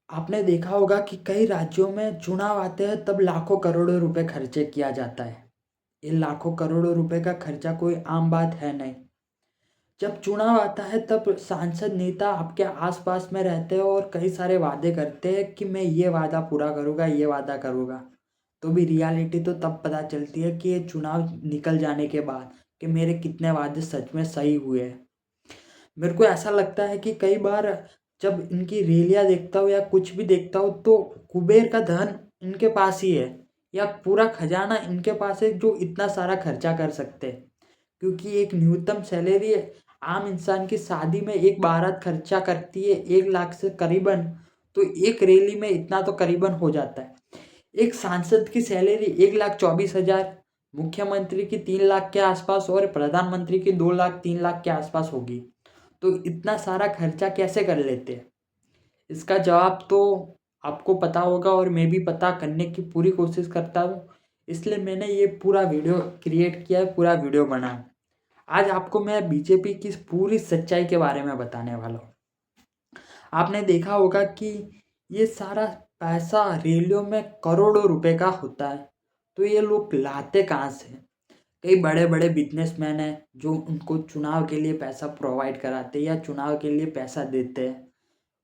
आपने देखा होगा कि कई राज्यों में चुनाव आते हैं तब लाखों करोड़ों रुपए खर्चे किया जाता है। ये लाखों करोड़ों रुपए का खर्चा कोई आम बात है नहीं। जब चुनाव आता है तब सांसद नेता आपके आसपास में रहते हैं और कई सारे वादे करते हैं कि मैं ये वादा पूरा करूँगा, ये वादा करूँगा। तो भी रियलिटी तो तब पता चलती है कि ये चुनाव निकल जाने के बाद कि मेरे कितने वादे सच में सही हुए हैं। मेरे को ऐसा लगता है कि कई बार जब इनकी रैलियाँ देखता हूँ या कुछ भी देखता हूँ तो कुबेर का धन इनके पास ही है या पूरा खजाना इनके पास है जो इतना सारा खर्चा कर सकते हैं। क्योंकि एक न्यूनतम सैलरी आम इंसान की शादी में एक बारात खर्चा करती है 1 लाख से करीबन। तो एक रैली में इतना तो करीबन हो जाता है। एक सांसद की सैलरी 1,24,000, मुख्यमंत्री की 3 लाख के आसपास और प्रधानमंत्री की 2 लाख 3 लाख के आसपास होगी। तो इतना सारा खर्चा कैसे कर लेते हैं? इसका जवाब तो आपको पता होगा और मैं भी पता करने की पूरी कोशिश करता हूँ। इसलिए मैंने ये पूरा वीडियो क्रिएट किया है, पूरा वीडियो बनाया। आज आपको मैं बीजेपी की पूरी सच्चाई के बारे में बताने वाला हूँ। आपने देखा होगा कि ये सारा पैसा रैलियों में करोड़ों रुपए का होता है। तो ये लोग लाते कहाँ से? कई बड़े बड़े बिजनेसमैन हैं जो उनको चुनाव के लिए पैसा प्रोवाइड कराते हैं या चुनाव के लिए पैसा देते हैं।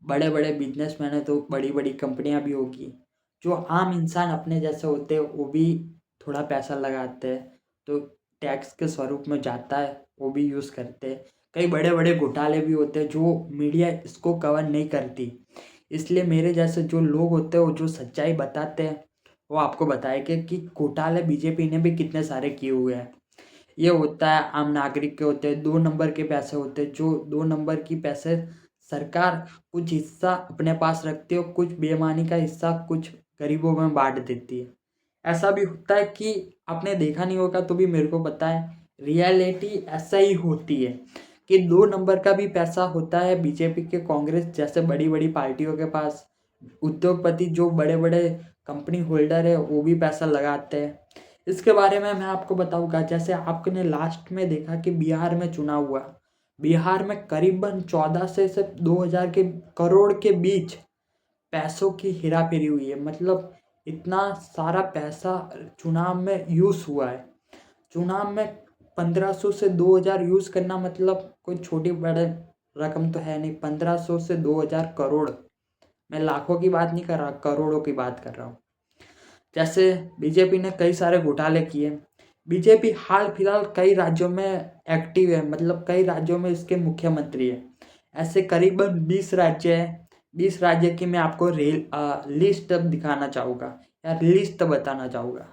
बड़े बड़े बिजनेसमैन हैं तो बड़ी बड़ी कंपनियां भी होगी। जो आम इंसान अपने जैसे होते हैं वो भी थोड़ा पैसा लगाते हैं तो टैक्स के स्वरूप में जाता है, वो भी यूज़ करते हैं। कई बड़े बड़े घोटाले भी होते हैं जो मीडिया इसको कवर नहीं करती। इसलिए मेरे जैसे जो लोग होते हैं वो जो सच्चाई बताते हैं वो आपको बताएंगे कि घोटाले बीजेपी ने भी कितने सारे किए हुए हैं। ये होता है आम नागरिक के होते हैं, 2 नंबर के पैसे होते हैं जो 2 नंबर की पैसे सरकार कुछ हिस्सा अपने पास रखती है और कुछ बेईमानी का हिस्सा कुछ गरीबों में बांट देती है। ऐसा भी होता है कि आपने देखा नहीं होगा तो भी मेरे को पता है, रियलिटी ऐसा ही होती है कि 2 नंबर का भी पैसा होता है बीजेपी के, कांग्रेस जैसे बड़ी बड़ी पार्टियों के पास। उद्योगपति जो बड़े बड़े कंपनी होल्डर है वो भी पैसा लगाते हैं। इसके बारे में मैं आपको बताऊंगा। जैसे आपने लास्ट में देखा कि बिहार में चुनाव हुआ। बिहार में करीबन 14 से 2,000 के करोड़ के बीच पैसों की हेराफेरी हुई है। मतलब इतना सारा पैसा चुनाव में यूज़ हुआ है। चुनाव में 1500 से 2,000 यूज़ करना मतलब कोई छोटी बड़े रकम तो है नहीं। 1500 से 2,000 करोड़, मैं लाखों की बात नहीं कर रहा, करोड़ों की बात कर रहा हूँ। जैसे बीजेपी ने कई सारे घोटाले किए। बीजेपी हाल फिलहाल कई राज्यों में एक्टिव है, मतलब कई राज्यों में इसके मुख्यमंत्री है। ऐसे करीबन 20 राज्य है। 20 राज्य की मैं आपको लिस्ट अब दिखाना चाहूँगा या लिस्ट बताना चाहूँगा।